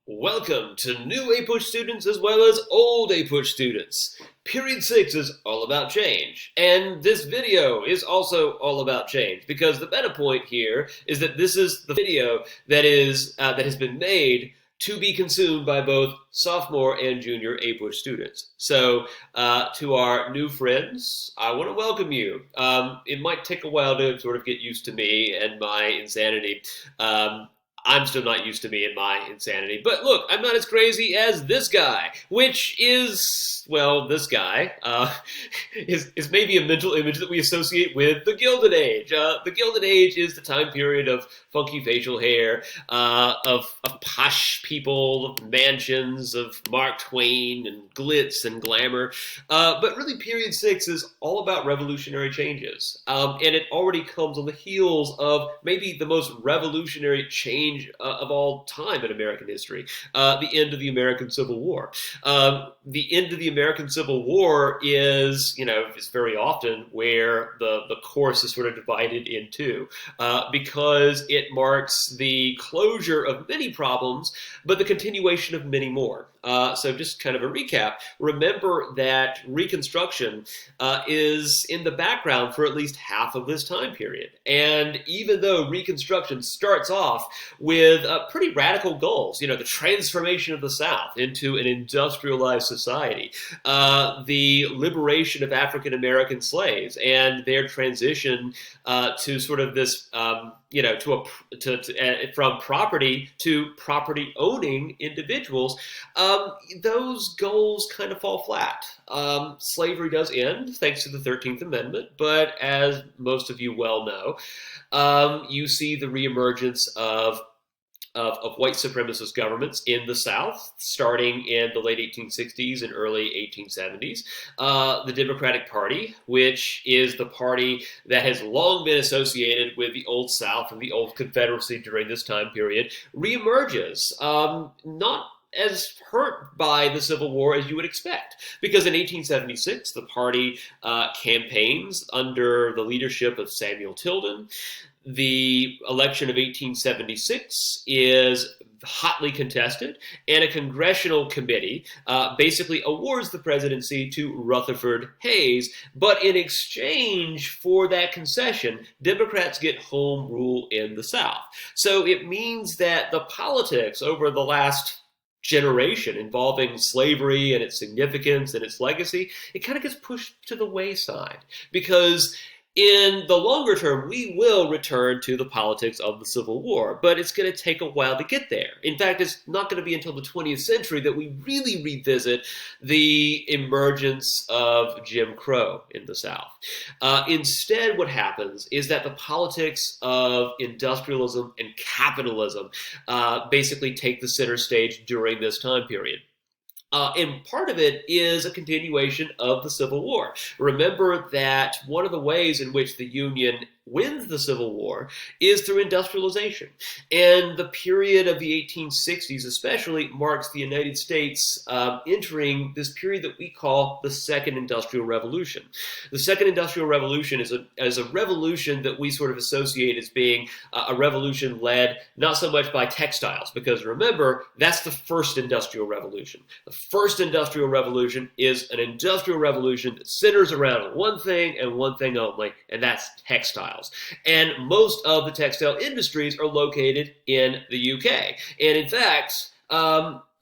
Welcome to new APUSH students as well as old APUSH students. Period 6 is all about change, and this video is also all about change because the meta point here is that this is the video that has been made to be consumed by both sophomore and junior APUSH students. So to our new friends, I want to welcome you. It might take a while to sort of get used to me and my insanity. I'm still not used to me and my insanity. But look, I'm not as crazy as this guy, which is, well, this guy is maybe a mental image that we associate with the Gilded Age. The Gilded Age is the time period of funky facial hair, of posh people, of mansions, of Mark Twain and glitz and glamour. But really, period 6 is all about revolutionary changes. And it already comes on the heels of maybe the most revolutionary change of all time in American history, the end of the American Civil War. The end of the American Civil War is very often where the course is sort of divided in two, because it marks the closure of many problems, but the continuation of many more. So just kind of a recap, remember that Reconstruction is in the background for at least half of this time period. And even though Reconstruction starts off with pretty radical goals, the transformation of the South into an industrialized society, the liberation of African American slaves, and their transition to sort of this, from property to property owning individuals, those goals kind of fall flat. Slavery does end thanks to the 13th Amendment, but as most of you well know, you see the reemergence of white supremacist governments in the South, starting in the late 1860s and early 1870s. The Democratic Party, which is the party that has long been associated with the Old South and the Old Confederacy during this time period, reemerges, not as hurt by the Civil War as you would expect. Because in 1876, the party campaigns under the leadership of Samuel Tilden. The election of 1876 is hotly contested, and a congressional committee basically awards the presidency to Rutherford Hayes, but in exchange for that concession, Democrats get home rule in the South. So it means that the politics over the last generation involving slavery and its significance and its legacy, it kind of gets pushed to the wayside because in the longer term, we will return to the politics of the Civil War, but it's going to take a while to get there. In fact, it's not going to be until the 20th century that we really revisit the emergence of Jim Crow in the South. Instead, what happens is that the politics of industrialism and capitalism basically take the center stage during this time period. And part of it is a continuation of the Civil War. Remember that one of the ways in which the Union wins the Civil War is through industrialization. And the period of the 1860s especially marks the United States entering this period that we call the Second Industrial Revolution. The Second Industrial Revolution is a revolution that we sort of associate as being a revolution led not so much by textiles, because remember, that's the First Industrial Revolution. The First Industrial Revolution is an industrial revolution that centers around one thing and one thing only, and that's textiles. And most of the textile industries are located in the UK. And in fact,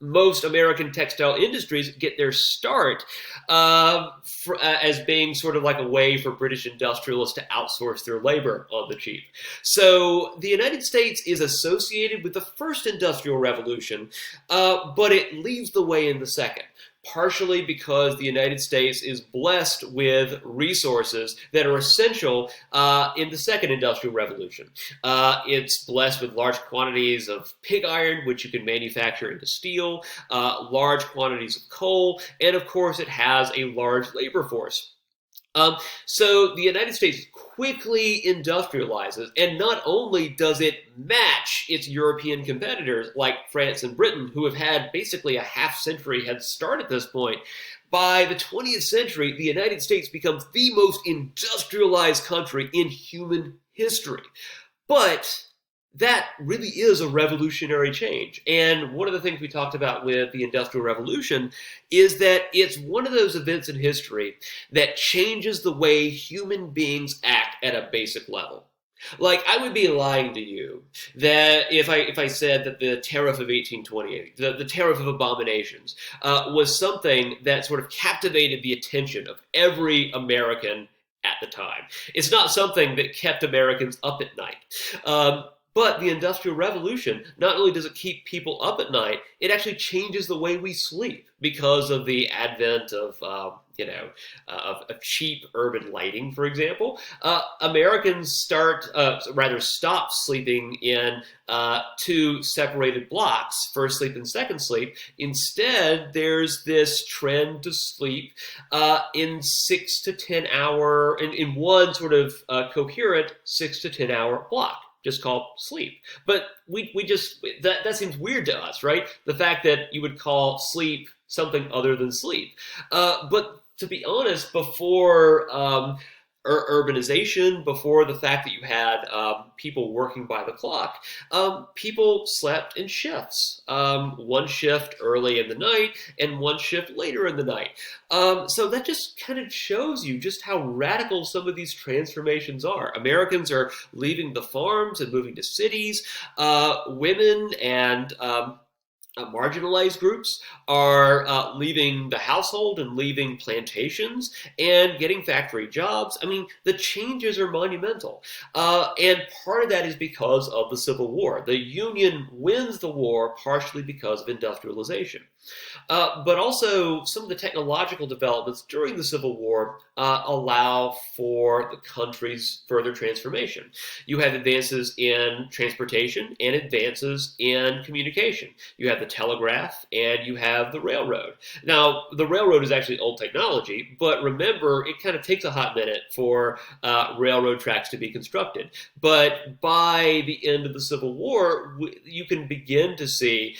most American textile industries get their start as being sort of like a way for British industrialists to outsource their labor on the cheap. So the United States is associated with the First Industrial Revolution, but it leads the way in the Second. Partially because the United States is blessed with resources that are essential in the Second Industrial Revolution. It's blessed with large quantities of pig iron, which you can manufacture into steel, large quantities of coal, and of course it has a large labor force. So the United States quickly industrializes, and not only does it match its European competitors like France and Britain, who have had basically a half-century head start at this point, by the 20th century, the United States becomes the most industrialized country in human history. But that really is a revolutionary change. And one of the things we talked about with the Industrial Revolution is that it's one of those events in history that changes the way human beings act at a basic level. Like, I would be lying to you that if I said that the Tariff of 1828, the Tariff of Abominations, was something that sort of captivated the attention of every American at the time. It's not something that kept Americans up at night. But the Industrial Revolution, not only does it keep people up at night, it actually changes the way we sleep because of the advent of, of cheap urban lighting, for example. Americans stop sleeping in two separated blocks, first sleep and second sleep. Instead, there's this trend to sleep in 6 to 10 hour, in one sort of coherent 6 to 10 hour block, just called sleep. But we just, that seems weird to us, right? The fact that you would call sleep something other than sleep. But to be honest, before urbanization, before the fact that you had people working by the clock, people slept in shifts. One shift early in the night and one shift later in the night. So that just kind of shows you just how radical some of these transformations are. Americans are leaving the farms and moving to cities. Women and marginalized groups are leaving the household and leaving plantations and getting factory jobs. I mean, the changes are monumental. And part of that is because of the Civil War. The Union wins the war partially because of industrialization. But also, some of the technological developments during the Civil War allow for the country's further transformation. You have advances in transportation and advances in communication. You have the telegraph and you have the railroad. Now, the railroad is actually old technology, but remember, it kind of takes a hot minute for railroad tracks to be constructed. But by the end of the Civil War, you can begin to see,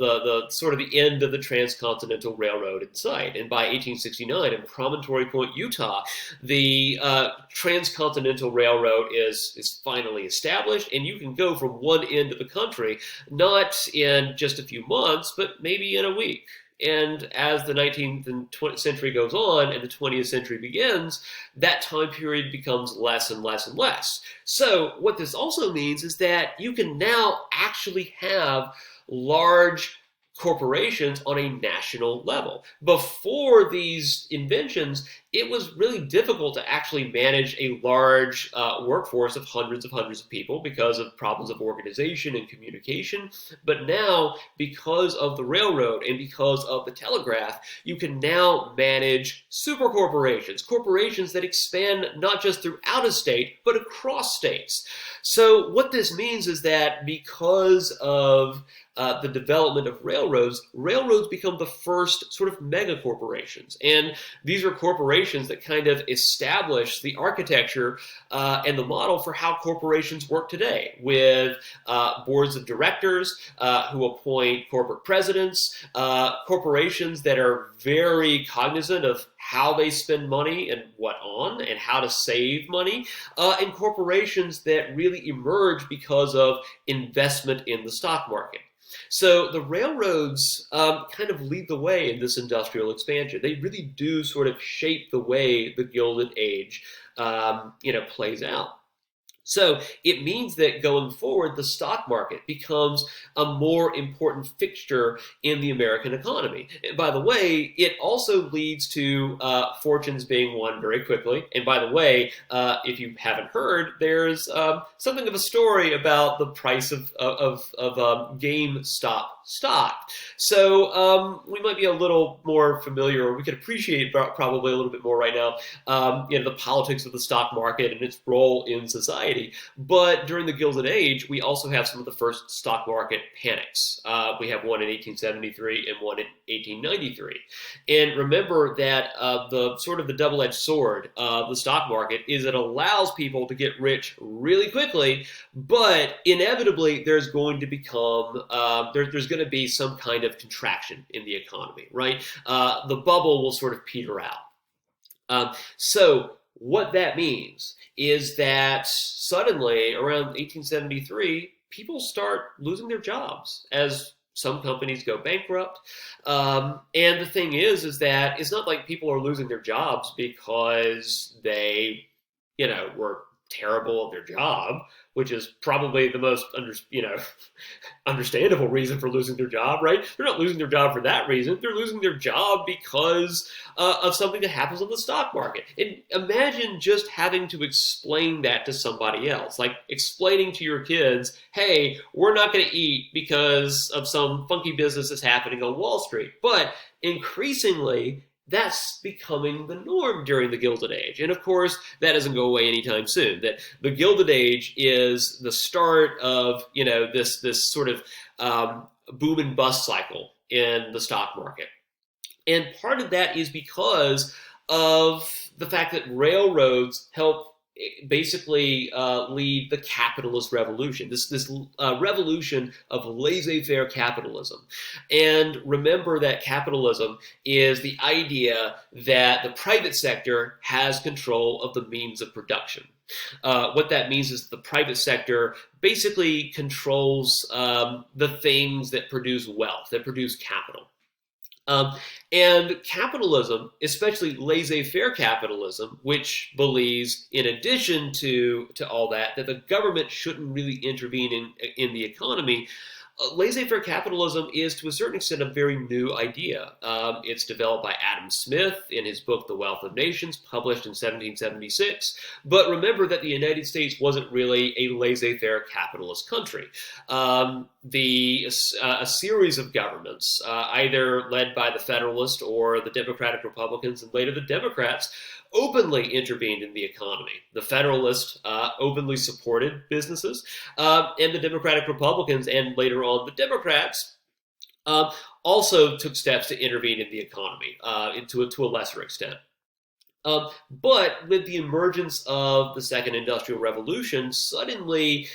the sort of the end of the Transcontinental Railroad in sight. And by 1869, in Promontory Point, Utah, the Transcontinental Railroad is finally established, and you can go from one end of the country, not in just a few months, but maybe in a week. And as the 19th and 20th century goes on and the 20th century begins, that time period becomes less and less and less. So what this also means is that you can now actually have large corporations on a national level. Before these inventions, it was really difficult to actually manage a large workforce of hundreds of people because of problems of organization and communication. But now, because of the railroad and because of the telegraph, you can now manage super corporations, corporations that expand not just throughout a state, but across states. So what this means is that because of the development of railroads become the first sort of mega corporations. And these are corporations that kind of establish the architecture and the model for how corporations work today, with boards of directors who appoint corporate presidents, corporations that are very cognizant of how they spend money and what on, and how to save money, and corporations that really emerge because of investment in the stock market. So the railroads kind of lead the way in this industrial expansion. They really do sort of shape the way the Gilded Age, plays out. So it means that going forward, the stock market becomes a more important fixture in the American economy. And by the way, it also leads to fortunes being won very quickly. And by the way, if you haven't heard, there's something of a story about the price of GameStop stock. So we might be a little more familiar, or we could appreciate probably a little bit more right now, the politics of the stock market and its role in society. But during the Gilded Age, we also have some of the first stock market panics. We have one in 1873 and one in 1893. And remember that the sort of the double-edged sword of the stock market is it allows people to get rich really quickly, but inevitably there's going to become, there's going to be some kind of contraction in the economy, right? The bubble will sort of peter out. So what that means is that suddenly around 1873, people start losing their jobs as some companies go bankrupt. And the thing is that it's not like people are losing their jobs because they, were terrible at their job, which is probably the most understandable reason for losing their job, right? They're not losing their job for that reason. They're losing their job because of something that happens on the stock market. And imagine just having to explain that to somebody else, like explaining to your kids, hey, we're not going to eat because of some funky business that's happening on Wall Street. But increasingly, that's becoming the norm during the Gilded Age. And of course, that doesn't go away anytime soon. That the Gilded Age is the start of, this sort of boom and bust cycle in the stock market. And part of that is because of the fact that railroads help basically lead the capitalist revolution, this revolution of laissez-faire capitalism. And remember that capitalism is the idea that the private sector has control of the means of production. What that means is the private sector basically controls the things that produce wealth, that produce capital. And capitalism, especially laissez-faire capitalism, which believes, in addition to all that the government shouldn't really intervene in the economy, laissez-faire capitalism is, to a certain extent, a very new idea. It's developed by Adam Smith in his book, The Wealth of Nations, published in 1776. But remember that the United States wasn't really a laissez-faire capitalist country. A series of governments, either led by the Federalists or the Democratic Republicans, and later the Democrats, openly intervened in the economy. The Federalists openly supported businesses, and the Democratic Republicans, and later on the Democrats, also took steps to intervene in the economy to a lesser extent. But with the emergence of the Second Industrial Revolution, suddenly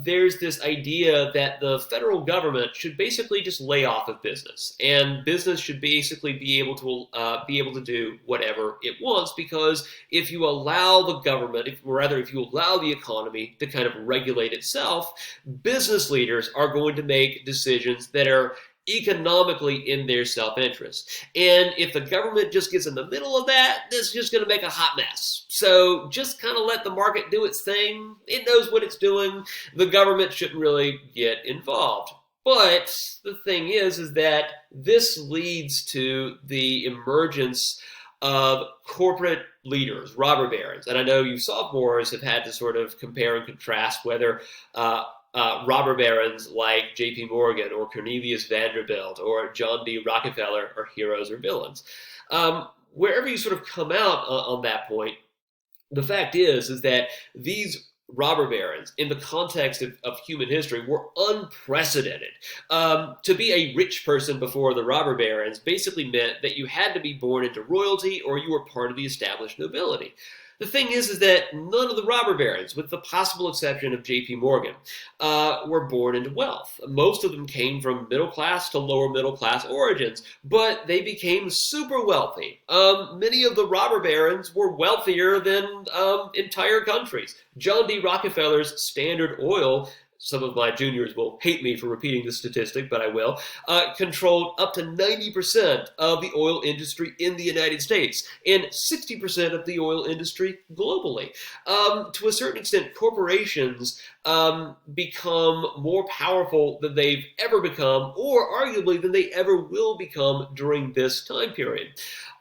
there's this idea that the federal government should basically just lay off of business, and business should basically be able to do whatever it wants, because if you allow the government, if you allow the economy to kind of regulate itself, business leaders are going to make decisions that are economically in their self-interest. And if the government just gets in the middle of that, that's just going to make a hot mess. So just kind of let the market do its thing. It knows what it's doing. The government shouldn't really get involved. But the thing is that this leads to the emergence of corporate leaders, robber barons. And I know you sophomores have had to sort of compare and contrast whether robber barons like J.P. Morgan or Cornelius Vanderbilt or John D. Rockefeller are heroes or villains. Wherever you sort of come out on that point, the fact is that these robber barons, in the context of human history, were unprecedented. To be a rich person before the robber barons basically meant that you had to be born into royalty or you were part of the established nobility. The thing is that none of the robber barons, with the possible exception of J.P. Morgan, were born into wealth. Most of them came from middle class to lower middle class origins, but they became super wealthy. Many of the robber barons were wealthier than entire countries. John D. Rockefeller's Standard Oil, some of my juniors will hate me for repeating this statistic, but I will, controlled up to 90% of the oil industry in the United States and 60% of the oil industry globally. To a certain extent, corporations become more powerful than they've ever become, or arguably than they ever will become during this time period.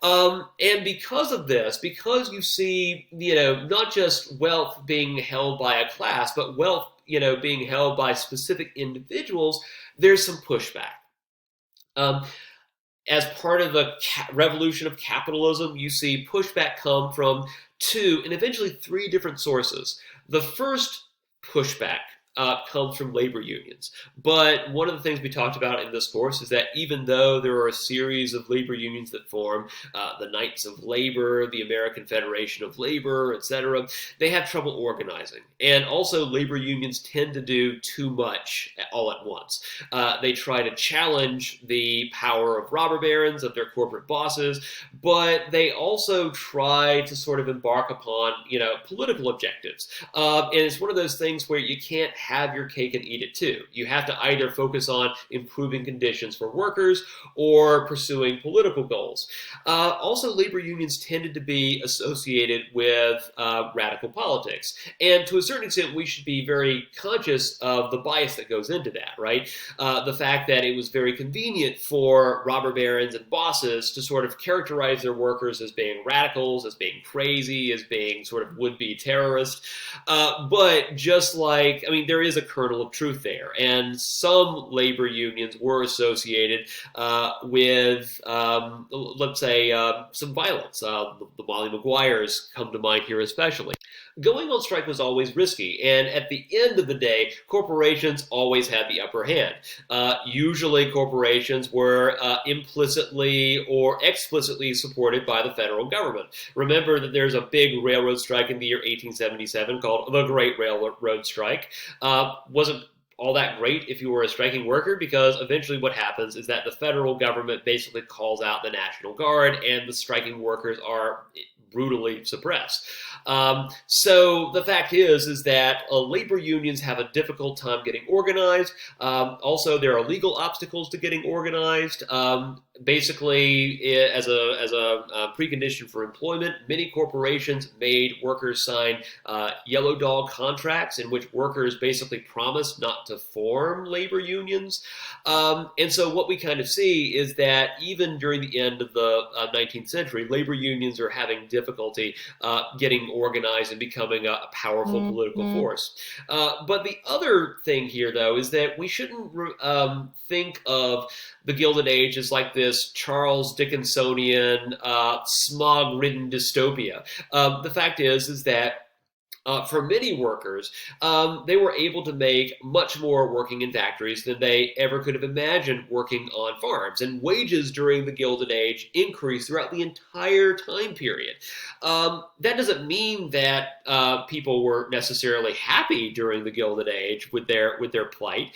And because of this, because you see, not just wealth being held by a class, but wealth being held by specific individuals, there's some pushback. As part of the revolution of capitalism, you see pushback come from 2 and eventually 3 different sources. The first pushback comes from labor unions. But one of the things we talked about in this course is that even though there are a series of labor unions that form, the Knights of Labor, the American Federation of Labor, etc., they have trouble organizing. And also, labor unions tend to do too much all at once. They try to challenge the power of robber barons, of their corporate bosses, but they also try to sort of embark upon, political objectives. And it's one of those things where you can't have your cake and eat it too. You have to either focus on improving conditions for workers or pursuing political goals. Also, labor unions tended to be associated with radical politics. And to a certain extent, we should be very conscious of the bias that goes into that, right? The fact that it was very convenient for robber barons and bosses to sort of characterize their workers as being radicals, as being crazy, as being sort of would-be terrorists. But just like, there is a kernel of truth there. And some labor unions were associated with, let's say, some violence. The Molly Maguires come to mind here especially. Going on strike was always risky, and at the end of the day, corporations always had the upper hand. Usually corporations were implicitly or explicitly supported by the federal government. Remember that there's a big railroad strike in the year 1877 called the Great Railroad Strike. Wasn't all that great if you were a striking worker, because eventually what happens is that the federal government basically calls out the National Guard and the striking workers are brutally suppressed. So the fact is that labor unions have a difficult time getting organized. Also, there are legal obstacles to getting organized. Basically, as a precondition for employment, many corporations made workers sign yellow dog contracts in which workers basically promised not to form labor unions. And so what we kind of see is that even during the end of the 19th century, labor unions are having difficulty getting organized and becoming a powerful political force. But the other thing here, though, is that we shouldn't think of the Gilded Age as like this Charles Dickensonian, smog-ridden dystopia. The fact is that for many workers, they were able to make much more working in factories than they ever could have imagined working on farms. And wages during the Gilded Age increased throughout the entire time period. That doesn't mean that people were necessarily happy during the Gilded Age with their plight.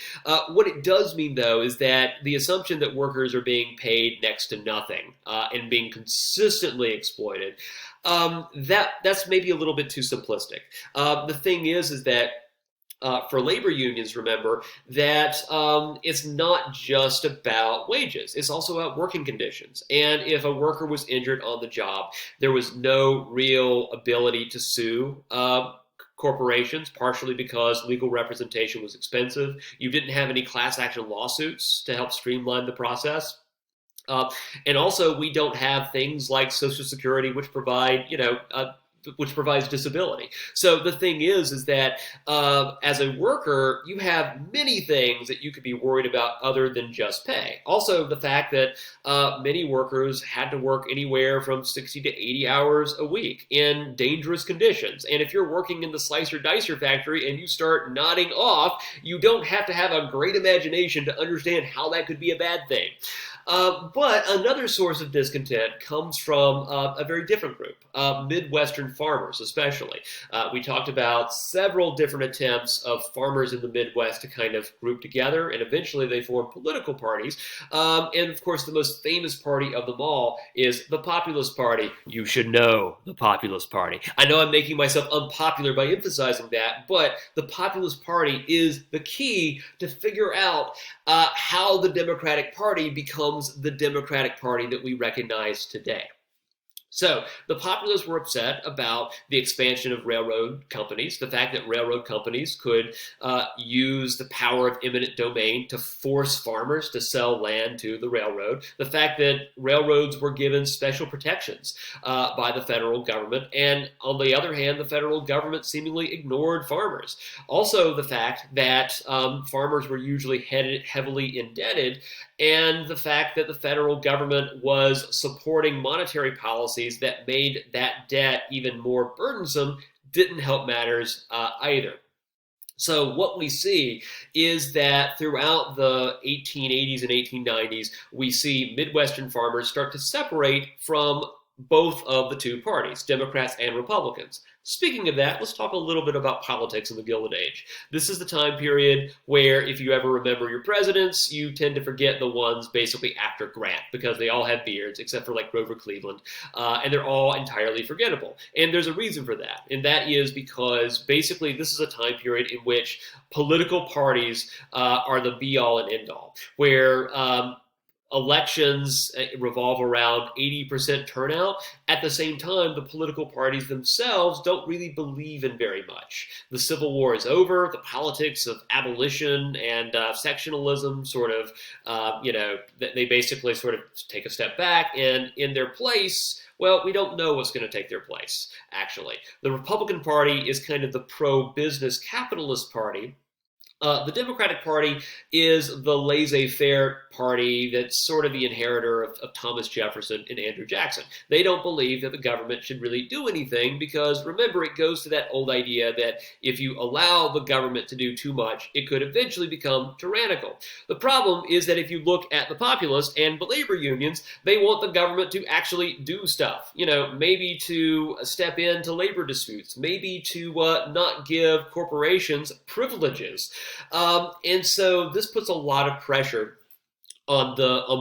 What it does mean, though, is that the assumption that workers are being paid next to nothing and being consistently exploited, that's maybe a little bit too simplistic. The thing is that for labor unions, remember that it's not just about wages. It's also about working conditions. And if a worker was injured on the job, there was no real ability to sue corporations, partially because legal representation was expensive. You didn't have any class action lawsuits to help streamline the process. And also, we don't have things like Social Security, which provide, which provides disability. So the thing is that as a worker, you have many things that you could be worried about other than just pay. Also, the fact that many workers had to work anywhere from 60 to 80 hours a week in dangerous conditions. And if you're working in the slicer dicer factory and you start nodding off, you don't have to have a great imagination to understand how that could be a bad thing. But another source of discontent comes from a very different group, Midwestern farmers especially. We talked about several different attempts of farmers in the Midwest to kind of group together, and eventually they formed political parties. And of course, the most famous party of them all is the Populist Party. You should know the Populist Party. I know I'm making myself unpopular by emphasizing that, but the Populist Party is the key to figure out how the Democratic Party becomes the Democratic Party that we recognize today. So the Populists were upset about the expansion of railroad companies, the fact that railroad companies could use the power of eminent domain to force farmers to sell land to the railroad, the fact that railroads were given special protections by the federal government, and on the other hand, the federal government seemingly ignored farmers. Also, the fact that farmers were usually heavily indebted, and the fact that the federal government was supporting monetary policies that made that debt even more burdensome didn't help matters either. So what we see is that throughout the 1880s and 1890s, we see Midwestern farmers start to separate from both of the two parties, Democrats and Republicans. Speaking of that, let's talk a little bit about politics in the Gilded Age. This is the time period where, if you ever remember your presidents, you tend to forget the ones basically after Grant because they all have beards, except for like Grover Cleveland, and they're all entirely forgettable. And there's a reason for that, and that is because basically this is a time period in which political parties are the be-all and end-all, where elections revolve around 80% turnout. At the same time, the political parties themselves don't really believe in very much. The Civil War is over. The politics of abolition and sectionalism sort of, they basically sort of take a step back, and in their place, well, we don't know what's going to take their place, actually. The Republican Party is kind of the pro-business capitalist party. The Democratic Party is the laissez-faire party that's sort of the inheritor of Thomas Jefferson and Andrew Jackson. They don't believe that the government should really do anything because, remember, it goes to that old idea that if you allow the government to do too much, it could eventually become tyrannical. The problem is that if you look at the populists and the labor unions, they want the government to actually do stuff. Maybe to step into labor disputes, maybe to not give corporations privileges. And so this puts a lot of pressure on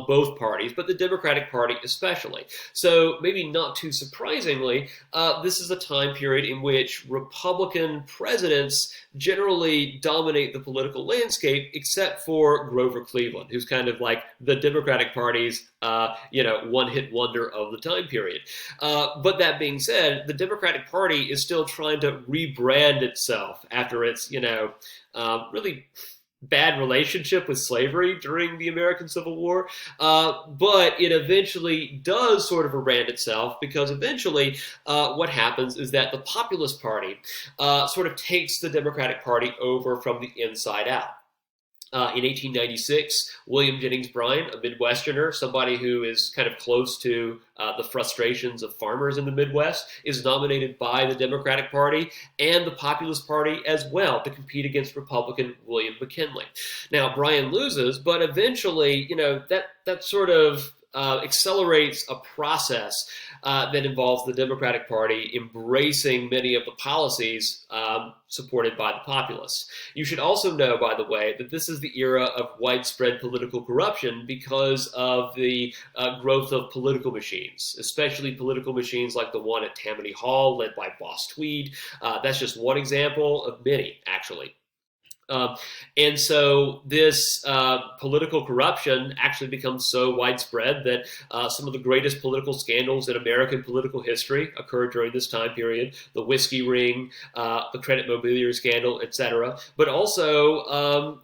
both parties, but the Democratic Party especially. So maybe not too surprisingly, this is a time period in which Republican presidents generally dominate the political landscape, except for Grover Cleveland, who's kind of like the Democratic Party's one-hit wonder of the time period. But that being said, the Democratic Party is still trying to rebrand itself after its really bad relationship with slavery during the American Civil War, but it eventually does sort of rebrand itself because eventually what happens is that the Populist Party sort of takes the Democratic Party over from the inside out. In 1896, William Jennings Bryan, a Midwesterner, somebody who is kind of close to the frustrations of farmers in the Midwest, is nominated by the Democratic Party and the Populist Party as well to compete against Republican William McKinley. Now, Bryan loses, but eventually, that sort of accelerates a process that involves the Democratic Party embracing many of the policies supported by the populists. You should also know, by the way, that this is the era of widespread political corruption because of the growth of political machines, especially political machines like the one at Tammany Hall led by Boss Tweed. That's just one example of many, actually. And so this political corruption actually becomes so widespread that some of the greatest political scandals in American political history occurred during this time period: the whiskey ring, the credit mobilier scandal, etc. But also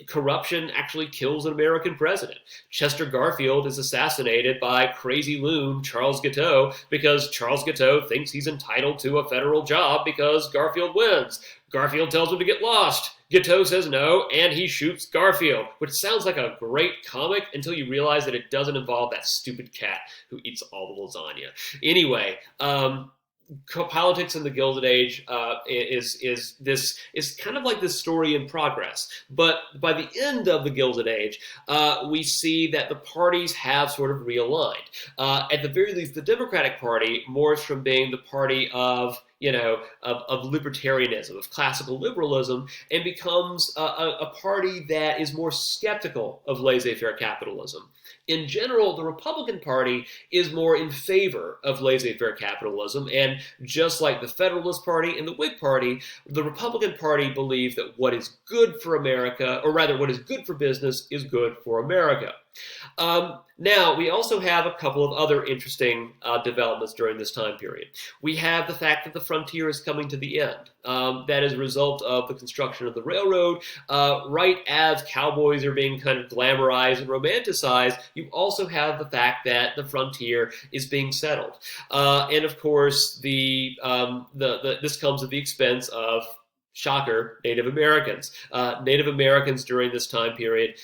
corruption actually kills an American president. Chester Garfield is assassinated by crazy loon Charles Guiteau because Charles Guiteau thinks he's entitled to a federal job because Garfield wins. Garfield tells him to get lost. Guiteau says no, and he shoots Garfield, which sounds like a great comic until you realize that it doesn't involve that stupid cat who eats all the lasagna. Anyway, politics in the Gilded Age is kind of like this story in progress. But by the end of the Gilded Age, we see that the parties have sort of realigned. At the very least, the Democratic Party morphs from being the party of libertarianism, of classical liberalism, and becomes a party that is more skeptical of laissez-faire capitalism. In general, the Republican Party is more in favor of laissez-faire capitalism, and just like the Federalist Party and the Whig Party, the Republican Party believes that what is good for America, or rather what is good for business, is good for America. Now, we also have a couple of other interesting developments during this time period. We have the fact that the frontier is coming to the end. That is a result of the construction of the railroad. Right as cowboys are being kind of glamorized and romanticized, you also have the fact that the frontier is being settled. And of course, this comes at the expense of, shocker, Native Americans. Native Americans during this time period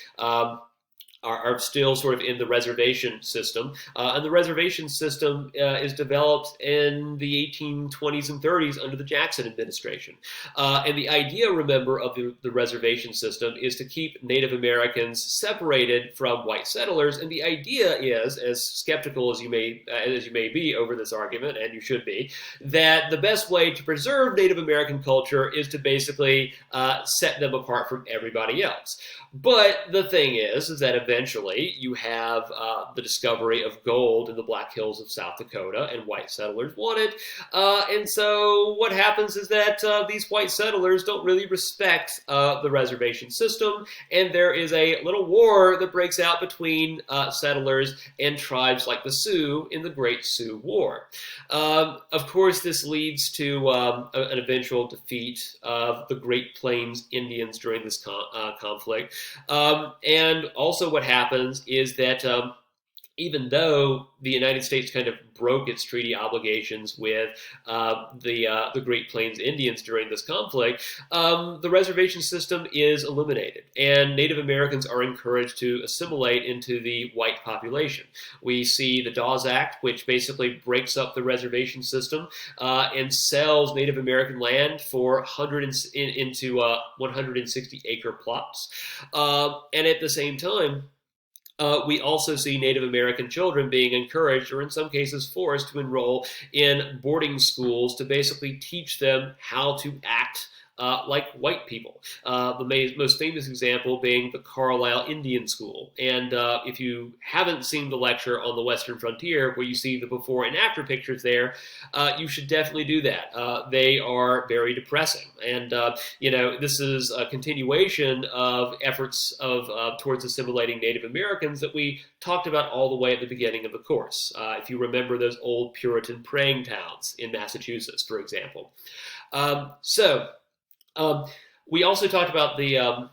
are still sort of in the reservation system. And the reservation system is developed in the 1820s and 30s under the Jackson administration. And the idea, remember, of the reservation system is to keep Native Americans separated from white settlers. And the idea is, as skeptical as you may be over this argument, and you should be, that the best way to preserve Native American culture is to basically set them apart from everybody else. But the thing is that eventually you have the discovery of gold in the Black Hills of South Dakota, and white settlers want it. And so what happens is that these white settlers don't really respect the reservation system, and there is a little war that breaks out between settlers and tribes like the Sioux in the Great Sioux War. Of course, this leads to an eventual defeat of the Great Plains Indians during this conflict. And also what happens is that even though the United States kind of broke its treaty obligations with the Great Plains Indians during this conflict, the reservation system is eliminated, and Native Americans are encouraged to assimilate into the white population. We see the Dawes Act, which basically breaks up the reservation system and sells Native American land for into 160-acre plots. And at the same time, we also see Native American children being encouraged, or in some cases forced, to enroll in boarding schools to basically teach them how to act like white people. The most famous example being the Carlisle Indian School. And if you haven't seen the lecture on the Western Frontier, where you see the before and after pictures there, you should definitely do that. They are very depressing. And, this is a continuation of efforts towards assimilating Native Americans that we talked about all the way at the beginning of the course. If you remember those old Puritan praying towns in Massachusetts, for example. We also talked about the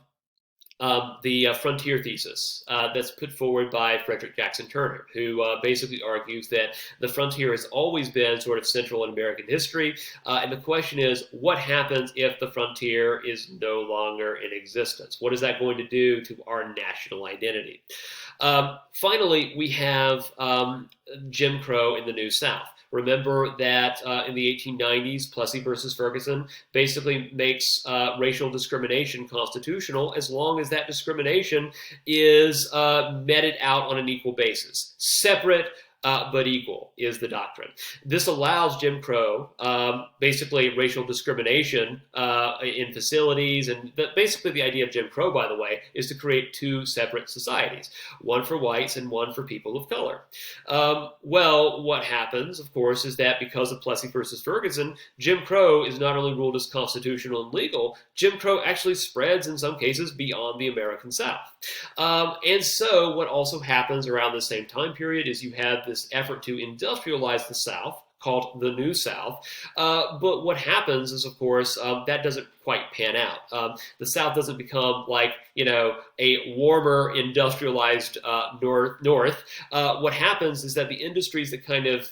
frontier thesis that's put forward by Frederick Jackson Turner, who basically argues that the frontier has always been sort of central in American history, and the question is, what happens if the frontier is no longer in existence? What is that going to do to our national identity? Finally, we have Jim Crow in the New South. Remember that in the 1890s, Plessy versus Ferguson basically makes racial discrimination constitutional as long as that discrimination is meted out on an equal basis. Separate but equal is the doctrine. This allows Jim Crow, basically racial discrimination in facilities, and basically the idea of Jim Crow, by the way, is to create two separate societies, one for whites and one for people of color. Well, what happens, of course, is that because of Plessy versus Ferguson, Jim Crow is not only ruled as constitutional and legal, Jim Crow actually spreads in some cases beyond the American South. And so what also happens around the same time period is you have this effort to industrialize the South, called the New South. But what happens is, of course, that doesn't quite pan out. The South doesn't become like, a warmer, industrialized North. What happens is that the industries that kind of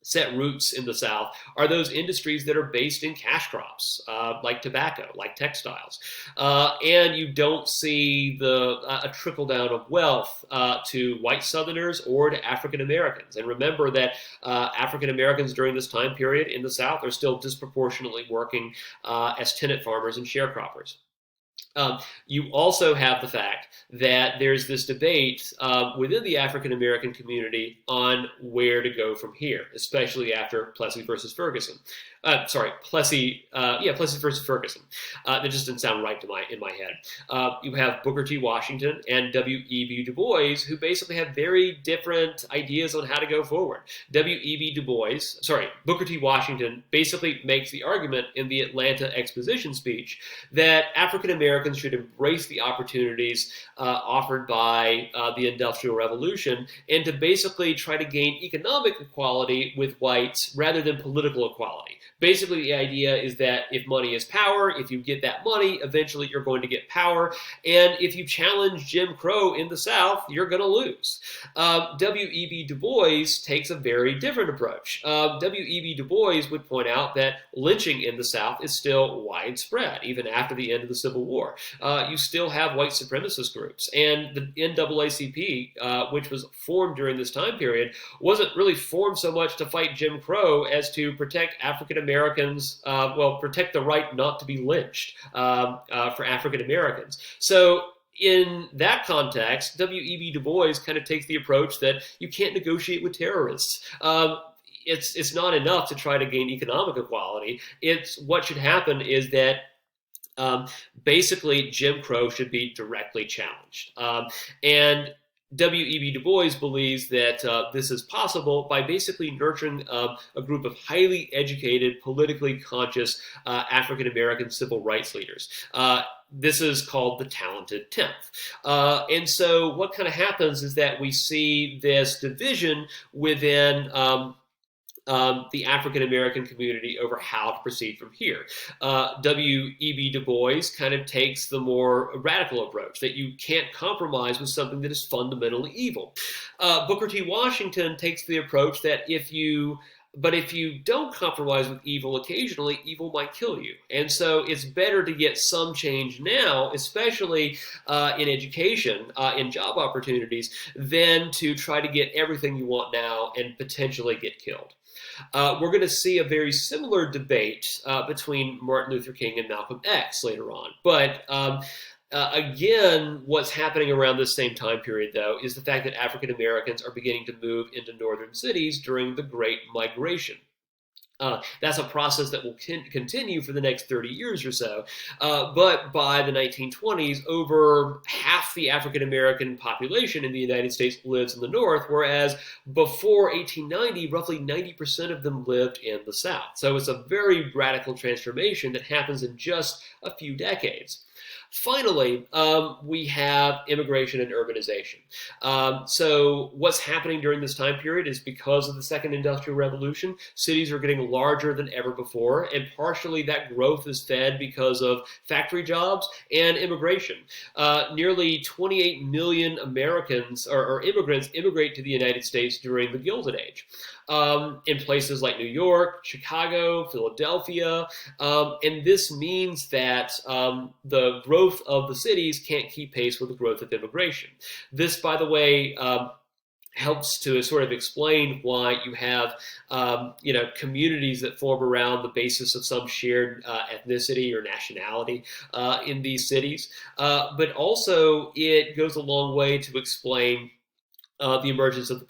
set roots in the South are those industries that are based in cash crops, like tobacco, like textiles. And you don't see a trickle down of wealth to white Southerners or to African Americans. And remember that African Americans during this time period in the South are still disproportionately working as tenant farmers and sharecroppers. You also have the fact that there's this debate within the African American community on where to go from here, especially after Plessy versus Ferguson. Plessy versus Ferguson. That just didn't sound right in my head. You have Booker T. Washington and W.E.B. Du Bois, who basically have very different ideas on how to go forward. Booker T. Washington basically makes the argument in the Atlanta Exposition speech that African Americans should embrace the opportunities offered by the Industrial Revolution and to basically try to gain economic equality with whites rather than political equality. Basically, the idea is that if money is power, if you get that money, eventually you're going to get power. And if you challenge Jim Crow in the South, you're going to lose. W.E.B. Du Bois takes a very different approach. W.E.B. Du Bois would point out that lynching in the South is still widespread, even after the end of the Civil War. You still have white supremacist groups. And the NAACP, which was formed during this time period, wasn't really formed so much to fight Jim Crow as to protect African Americans, protect the right not to be lynched for African Americans. So in that context, W.E.B. Du Bois kind of takes the approach that you can't negotiate with terrorists. It's not enough to try to gain economic equality. It's what should happen is that basically Jim Crow should be directly challenged. And W.E.B. Du Bois believes that this is possible by basically nurturing a group of highly educated, politically conscious African American civil rights leaders. This is called the Talented Tenth. And so what kind of happens is that we see this division within the African American community over how to proceed from here. W.E.B. Du Bois kind of takes the more radical approach that you can't compromise with something that is fundamentally evil. Booker T. Washington takes the approach that if you don't compromise with evil occasionally, evil might kill you. And so it's better to get some change now, especially in education, in job opportunities, than to try to get everything you want now and potentially get killed. We're going to see a very similar debate between Martin Luther King and Malcolm X later on. But again, what's happening around this same time period, though, is the fact that African Americans are beginning to move into northern cities during the Great Migration. That's a process that will continue for the next 30 years or so. But by the 1920s, over half the African American population in the United States lives in the North, whereas before 1890, roughly 90% of them lived in the South. So it's a very radical transformation that happens in just a few decades. Finally, we have immigration and urbanization. So what's happening during this time period is because of the Second Industrial Revolution, cities are getting larger than ever before, and partially that growth is fed because of factory jobs and immigration. Nearly 28 million Americans or immigrants immigrate to the United States during the Gilded Age. In places like New York, Chicago, Philadelphia, and this means that the growth of the cities can't keep pace with the growth of immigration. This, by the way, helps to sort of explain why you have, communities that form around the basis of some shared ethnicity or nationality in these cities. But also, it goes a long way to explain the emergence of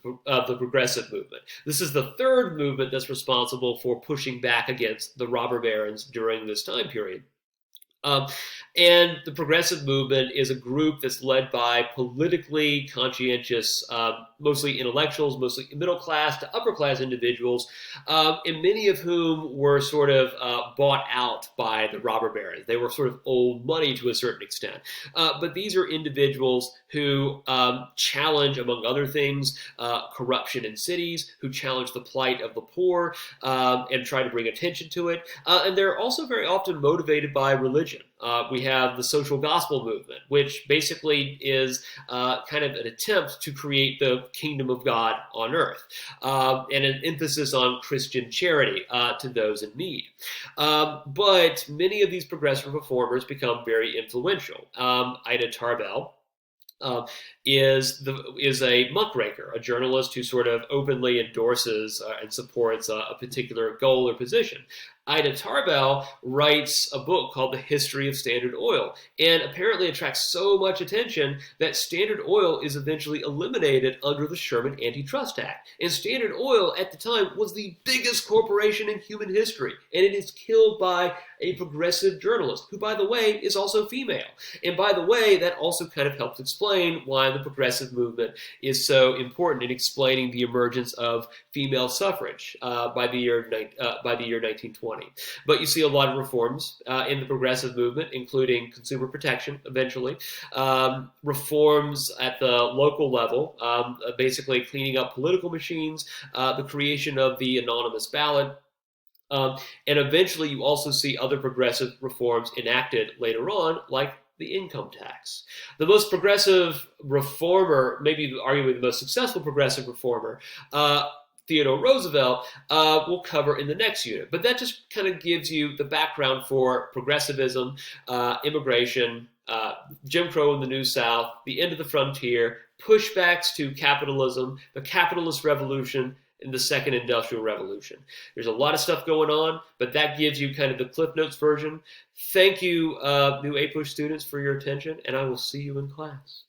the progressive movement. This is the third movement that's responsible for pushing back against the robber barons during this time period. And the progressive movement is a group that's led by politically conscientious, mostly intellectuals, mostly middle class to upper class individuals, and many of whom were sort of bought out by the robber barons. They were sort of old money to a certain extent. But these are individuals who challenge, among other things, corruption in cities, who challenge the plight of the poor and try to bring attention to it. And they're also very often motivated by religion. We have the social gospel movement, which basically is kind of an attempt to create the kingdom of God on earth, and an emphasis on Christian charity to those in need. But many of these progressive reformers become very influential. Ida Tarbell is a muckraker, a journalist who sort of openly endorses and supports a particular goal or position. Ida Tarbell writes a book called The History of Standard Oil, and apparently attracts so much attention that Standard Oil is eventually eliminated under the Sherman Antitrust Act. And Standard Oil at the time was the biggest corporation in human history, and it is killed by a progressive journalist, who, by the way, is also female. And by the way, that also kind of helps explain why the progressive movement is so important in explaining the emergence of female suffrage by the year 1920. But you see a lot of reforms in the progressive movement, including consumer protection, eventually, reforms at the local level, basically cleaning up political machines, the creation of the anonymous ballot, And eventually, you also see other progressive reforms enacted later on, like the income tax. The most progressive reformer, maybe arguably the most successful progressive reformer, Theodore Roosevelt, we'll cover in the next unit. But that just kind of gives you the background for progressivism, immigration, Jim Crow in the New South, the end of the frontier, pushbacks to capitalism, the capitalist revolution, and the second industrial revolution. There's a lot of stuff going on, but that gives you kind of the Cliff Notes version. Thank you, new APUSH students, for your attention, and I will see you in class.